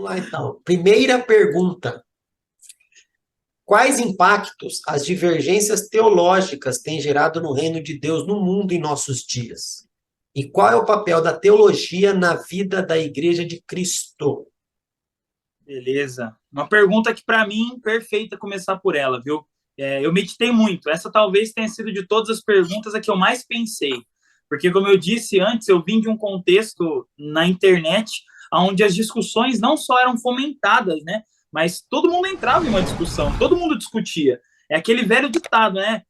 lá então. Primeira pergunta: quais impactos as divergências teológicas têm gerado no reino de Deus no mundo em nossos dias? E qual é o papel da teologia na vida da Igreja de Cristo? Beleza. Uma pergunta que, para mim, perfeita começar por ela, viu? Eu meditei muito. Essa talvez tenha sido de todas as perguntas a que eu mais pensei. Porque, como eu disse antes, eu vim de um contexto na internet onde as discussões não só eram fomentadas, né? Mas todo mundo entrava em uma discussão, todo mundo discutia. É aquele velho ditado, né?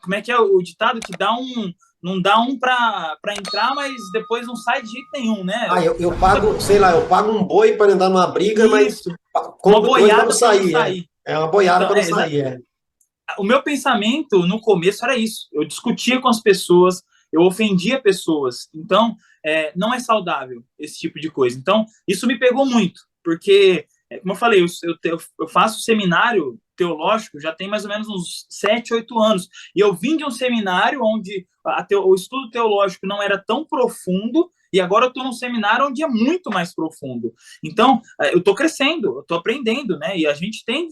Como é que é o ditado que dá um, não dá um para entrar, mas depois não sai de jeito nenhum, né? Ah, eu pago, sei lá, eu pago um boi para andar numa briga, mas Isso, uma compro dois para não boiada para não sair. sair. É uma boiada Então, para não sair. o meu pensamento no começo era isso. Eu discutia com as pessoas, eu ofendia pessoas. Então, não é saudável esse tipo de coisa. Então, isso me pegou muito, porque, como eu falei, eu faço seminário teológico já tem mais ou menos uns 7, 8 anos. E eu vim de um seminário onde o estudo teológico não era tão profundo, e agora eu estou num seminário onde é muito mais profundo. Então, eu estou crescendo, eu estou aprendendo, né? E a gente tem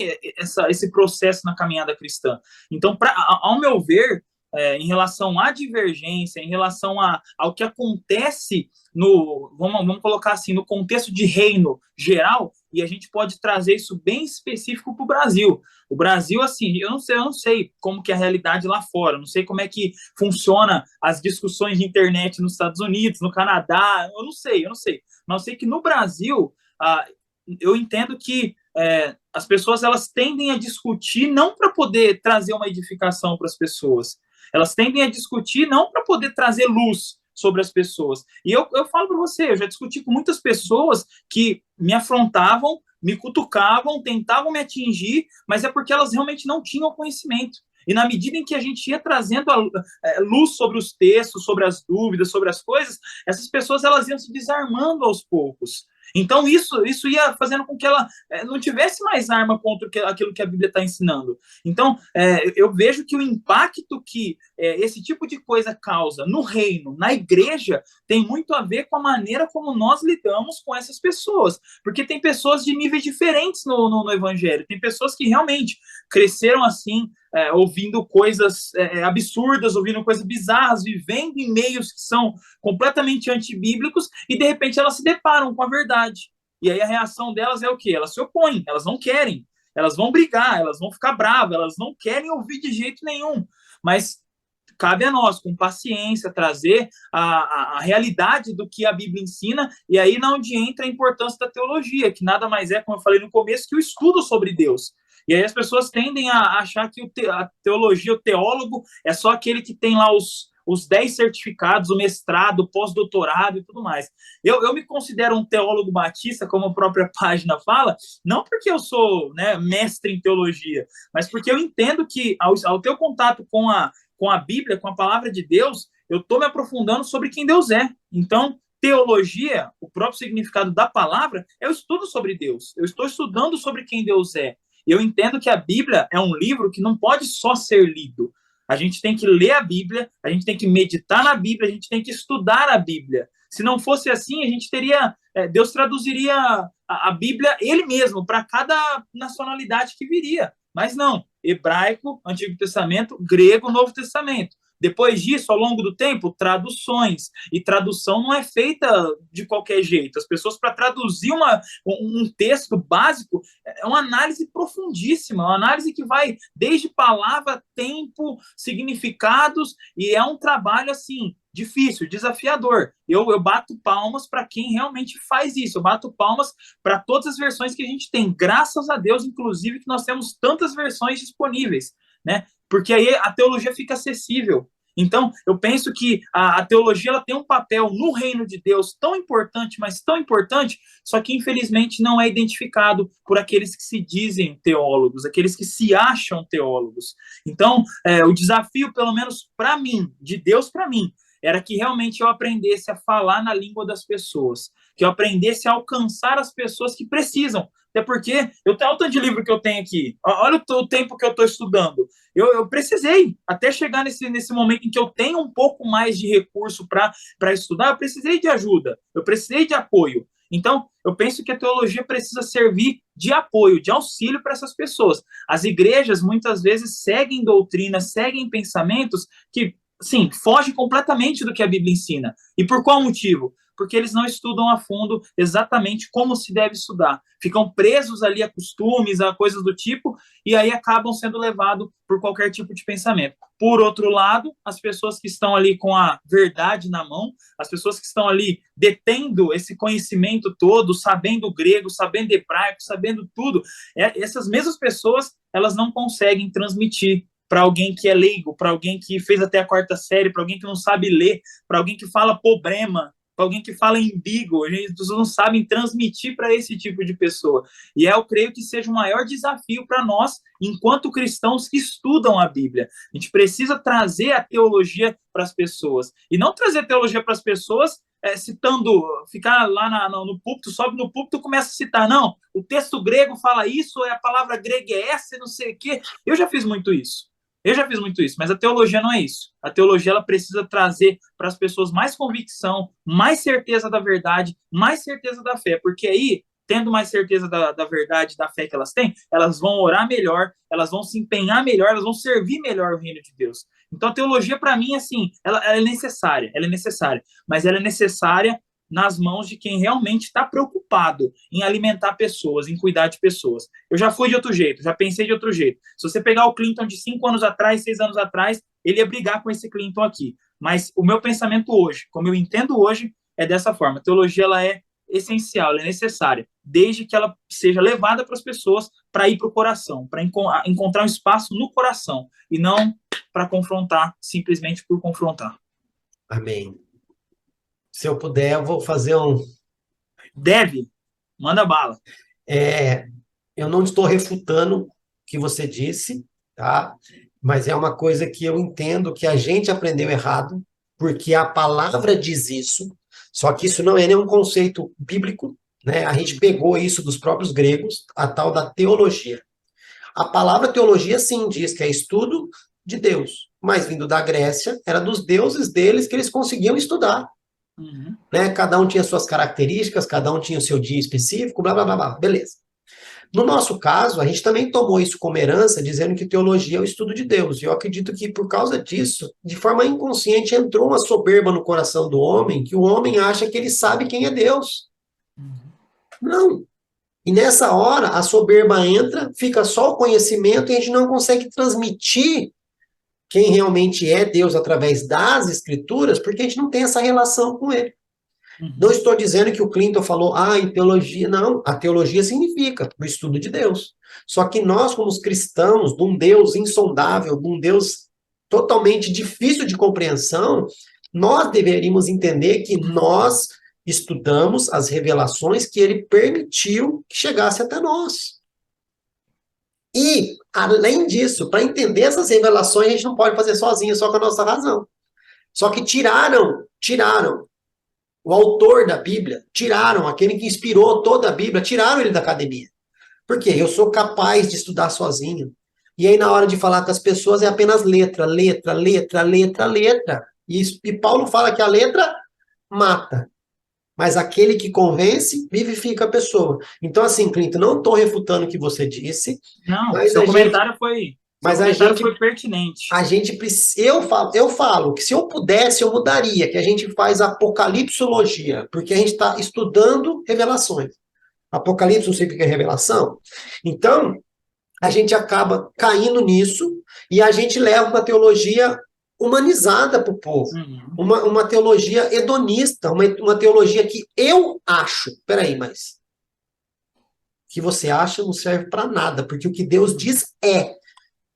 esse processo na caminhada cristã. Então, ao meu ver, em relação à divergência, em relação ao que acontece vamos colocar assim, no contexto de reino geral, e a gente pode trazer isso bem específico para o Brasil. O Brasil, assim, eu não sei como que é a realidade lá fora, não sei como é que funciona as discussões de internet nos Estados Unidos, no Canadá, eu não sei. Mas eu sei que no Brasil, eu entendo que as pessoas elas tendem a discutir não para poder trazer uma edificação para as pessoas, elas tendem a discutir não para poder trazer luz sobre as pessoas. E eu falo para você, eu já discuti com muitas pessoas que me afrontavam, me cutucavam, tentavam me atingir, mas é porque elas realmente não tinham conhecimento. E na medida em que a gente ia trazendo a luz sobre os textos, sobre as dúvidas, sobre as coisas, essas pessoas elas iam se desarmando aos poucos. Então, isso ia fazendo com que ela não tivesse mais arma contra aquilo que a Bíblia está ensinando. Então, eu vejo que o impacto que esse tipo de coisa causa no reino, na igreja, tem muito a ver com a maneira como nós lidamos com essas pessoas. Porque tem pessoas de níveis diferentes no evangelho. Tem pessoas que realmente cresceram assim, ouvindo coisas absurdas, ouvindo coisas bizarras, vivendo em meios que são completamente antibíblicos, e de repente elas se deparam com a verdade. E aí a reação delas é o quê? Elas se opõem, elas não querem, elas vão brigar, elas vão ficar bravas, elas não querem ouvir de jeito nenhum. Mas cabe a nós, com paciência, trazer a realidade do que a Bíblia ensina, e aí não onde entra a importância da teologia, que nada mais é, como eu falei no começo, que o estudo sobre Deus. E aí as pessoas tendem a achar que a teologia, o teólogo, é só aquele que tem lá os 10 certificados, o mestrado, o pós-doutorado e tudo mais. Eu me considero um teólogo batista, como a própria página fala, não porque eu sou mestre em teologia, mas porque eu entendo que ao ter o contato com a Bíblia, com a palavra de Deus, eu estou me aprofundando sobre quem Deus é. Então, teologia, o próprio significado da palavra, é o estudo sobre Deus. Eu estou estudando sobre quem Deus é. Eu entendo que a Bíblia é um livro que não pode só ser lido. A gente tem que ler a Bíblia, a gente tem que meditar na Bíblia, a gente tem que estudar a Bíblia. Se não fosse assim, a gente teria. Deus traduziria a Bíblia ele mesmo para cada nacionalidade que viria. Mas não. Hebraico, Antigo Testamento, grego, Novo Testamento. Depois disso, ao longo do tempo, traduções. E tradução não é feita de qualquer jeito. As pessoas, para traduzir um texto básico, é uma análise profundíssima, uma análise que vai desde palavra, tempo, significados, e é um trabalho assim difícil, desafiador. Eu bato palmas para quem realmente faz isso. Eu bato palmas para todas as versões que a gente tem. Graças a Deus, inclusive, que nós temos tantas versões disponíveis, né? Porque aí a teologia fica acessível. Então, eu penso que a teologia ela tem um papel no reino de Deus tão importante, mas tão importante, só que infelizmente não é identificado por aqueles que se dizem teólogos, aqueles que se acham teólogos. Então, o desafio, pelo menos para mim, de Deus para mim, era que realmente eu aprendesse a falar na língua das pessoas, que eu aprendesse a alcançar as pessoas que precisam. Até porque olha o tanto de livro que eu tenho aqui, olha o tempo que eu estou estudando. Eu precisei, até chegar nesse momento em que eu tenho um pouco mais de recurso para estudar, eu precisei de ajuda, eu precisei de apoio. Então, eu penso que a teologia precisa servir de apoio, de auxílio para essas pessoas. As igrejas, muitas vezes, seguem doutrinas, seguem pensamentos que, sim, fogem completamente do que a Bíblia ensina. E por qual motivo? Porque eles não estudam a fundo exatamente como se deve estudar. Ficam presos ali a costumes, a coisas do tipo, e aí acabam sendo levados por qualquer tipo de pensamento. Por outro lado, as pessoas que estão ali com a verdade na mão, as pessoas que estão ali detendo esse conhecimento todo, sabendo grego, sabendo hebraico, sabendo tudo, essas mesmas pessoas, elas não conseguem transmitir para alguém que é leigo, para alguém que fez até a quarta série, para alguém que não sabe ler, para alguém que fala problema, para alguém que fala em bigo, as pessoas não sabem transmitir para esse tipo de pessoa. E eu creio que seja o maior desafio para nós, enquanto cristãos que estudam a Bíblia. A gente precisa trazer a teologia para as pessoas. E não trazer a teologia para as pessoas citando, ficar lá no púlpito, sobe no púlpito e começa a citar. Não, o texto grego fala isso, a palavra grega é essa, não sei o quê. Eu já fiz muito isso. Mas a teologia não é isso. A teologia ela precisa trazer para as pessoas mais convicção, mais certeza da verdade, mais certeza da fé, porque aí, tendo mais certeza da verdade, da fé que elas têm, elas vão orar melhor, elas vão se empenhar melhor, elas vão servir melhor o reino de Deus. Então a teologia, para mim, assim, ela é necessária, mas ela é necessária nas mãos de quem realmente está preocupado em alimentar pessoas, em cuidar de pessoas. Eu já fui de outro jeito, já pensei de outro jeito. Se você pegar o Clinton de 5 anos atrás, 6 anos atrás, ele ia brigar com esse Clinton aqui. Mas o meu pensamento hoje, como eu entendo hoje, é dessa forma. A teologia ela é essencial, ela é necessária, desde que ela seja levada para as pessoas para ir para o coração, para encontrar um espaço no coração, e não para confrontar, simplesmente por confrontar. Amém. Se eu puder, eu vou fazer um... Deve, manda bala. Eu não estou refutando o que você disse, tá? Mas é uma coisa que eu entendo que a gente aprendeu errado, porque a palavra diz isso, só que isso não é nenhum conceito bíblico, né? A gente pegou isso dos próprios gregos, a tal da teologia. A palavra teologia, sim, diz que é estudo de Deus, mas vindo da Grécia, era dos deuses deles que eles conseguiam estudar. Uhum. Né? Cada um tinha suas características, cada um tinha o seu dia específico, blá, blá, blá, blá. Beleza. No nosso caso, a gente também tomou isso como herança, dizendo que teologia é o estudo de Deus. E eu acredito que, por causa disso, de forma inconsciente, entrou uma soberba no coração do homem, que o homem acha que ele sabe quem é Deus. Não. E nessa hora, a soberba entra, fica só o conhecimento e a gente não consegue transmitir quem realmente é Deus através das escrituras, porque a gente não tem essa relação com ele. Não estou dizendo que o Clinton falou, em teologia. Não, a teologia significa o estudo de Deus. Só que nós, como os cristãos, de um Deus insondável, de um Deus totalmente difícil de compreensão, nós deveríamos entender que nós estudamos as revelações que ele permitiu que chegasse até nós. E, além disso, para entender essas revelações, a gente não pode fazer sozinho, só com a nossa razão. Só que tiraram o autor da Bíblia, tiraram aquele que inspirou toda a Bíblia, tiraram ele da academia. Por quê? Eu sou capaz de estudar sozinho. E aí, na hora de falar com as pessoas, é apenas letra, letra, letra, letra, letra. E Paulo fala que a letra mata. Mas aquele que convence, vivifica a pessoa. Então, assim, Clinton, não estou refutando o que você disse. Não, seu comentário foi pertinente. Eu falo que se eu pudesse, eu mudaria, que a gente faz apocalipsologia, porque a gente está estudando revelações. Apocalipse não significa revelação. Então, a gente acaba caindo nisso e a gente leva uma teologia humanizada para o povo. Uma teologia hedonista, uma teologia que eu acho. Peraí, mas o que você acha não serve para nada, porque o que Deus diz é.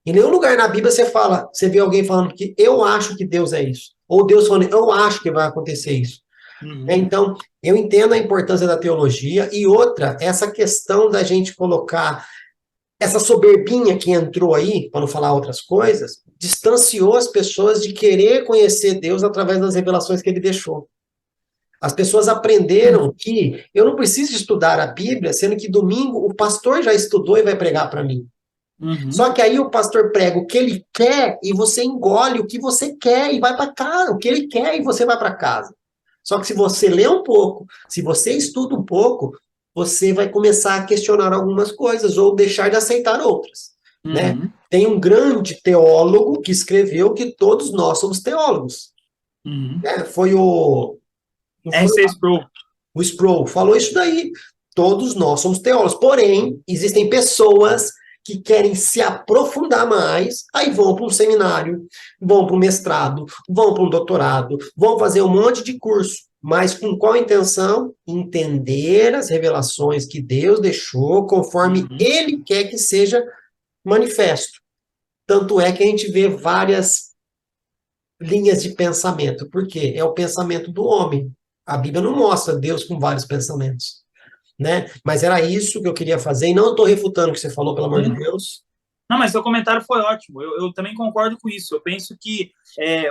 Em nenhum lugar na Bíblia você vê alguém falando que eu acho que Deus é isso. Ou Deus falando, eu acho que vai acontecer isso. Então, eu entendo a importância da teologia. E outra, essa questão da gente colocar essa soberbinha que entrou aí, para não falar outras coisas, distanciou as pessoas de querer conhecer Deus através das revelações que ele deixou. As pessoas aprenderam que eu não preciso estudar a Bíblia, sendo que domingo o pastor já estudou e vai pregar para mim. Só que aí o pastor prega o que ele quer e você engole o que você quer e vai para casa, o que ele quer e você vai para casa. Só que se você lê um pouco, se você estuda um pouco, você vai começar a questionar algumas coisas ou deixar de aceitar outras, né? Uhum. Tem um grande teólogo que escreveu que todos nós somos teólogos, Uhum. né? Foi o... Não foi R6 Pro. o Sproul, falou isso daí. Todos nós somos teólogos. Porém, existem pessoas que querem se aprofundar mais, aí vão para um seminário, vão para um mestrado, vão para um doutorado, vão fazer um monte de curso. Mas com qual intenção? Entender as revelações que Deus deixou conforme Uhum. Ele quer que seja manifesto. Tanto é que a gente vê várias linhas de pensamento. Por quê? É o pensamento do homem. A Bíblia não mostra Deus com vários pensamentos, né? Mas era isso que eu queria fazer, e não estou refutando o que você falou, pelo amor de Sim. Deus. Não, mas seu comentário foi ótimo. Eu também concordo com isso. Eu penso que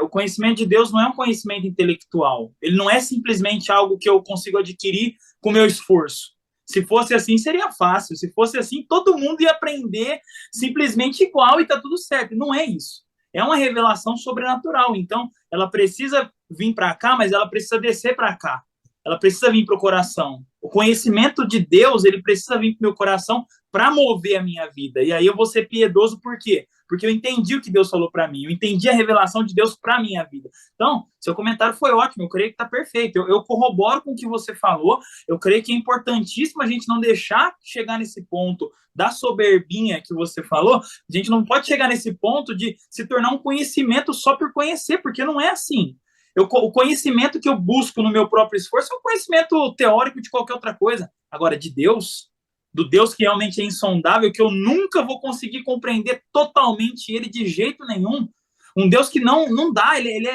o conhecimento de Deus não é um conhecimento intelectual. Ele não é simplesmente algo que eu consigo adquirir com meu esforço. Se fosse assim, seria fácil. Se fosse assim, todo mundo ia aprender simplesmente igual e tá tudo certo. Não é isso. É uma revelação sobrenatural. Então, ela precisa vir para cá, mas ela precisa descer para cá. Ela precisa vir para o coração. O conhecimento de Deus, ele precisa vir para o meu coração para mover a minha vida. E aí eu vou ser piedoso por quê? Porque eu entendi o que Deus falou para mim, eu entendi a revelação de Deus para minha vida. Então, seu comentário foi ótimo, eu creio que está perfeito. Eu corroboro com o que você falou, eu creio que é importantíssimo a gente não deixar chegar nesse ponto da soberbinha que você falou. A gente não pode chegar nesse ponto de se tornar um conhecimento só por conhecer, porque não é assim. O conhecimento que eu busco no meu próprio esforço é um conhecimento teórico de qualquer outra coisa. Agora, de Deus, do Deus que realmente é insondável, que eu nunca vou conseguir compreender totalmente ele de jeito nenhum. Um Deus que não dá, ele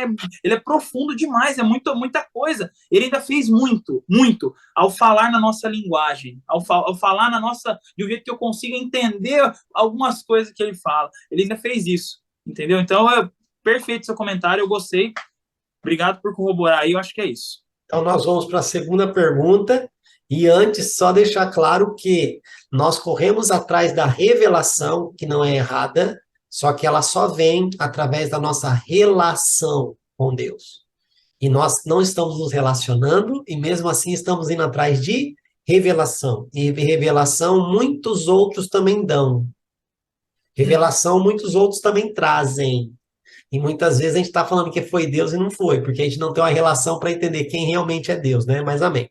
é profundo demais, é muita coisa. Ele ainda fez muito ao falar na nossa linguagem, ao falar na nossa, de um jeito que eu consiga entender algumas coisas que ele fala. Ele ainda fez isso, entendeu? Então, é perfeito seu comentário, eu gostei. Obrigado por corroborar aí, eu acho que é isso. Então, nós vamos para a segunda pergunta, e antes, só deixar claro que nós corremos atrás da revelação, que não é errada, só que ela só vem através da nossa relação com Deus. E nós não estamos nos relacionando, e mesmo assim estamos indo atrás de revelação. E revelação muitos outros também dão. Revelação muitos outros também trazem. E muitas vezes a gente está falando que foi Deus e não foi, porque a gente não tem uma relação para entender quem realmente é Deus, né? Mas amém.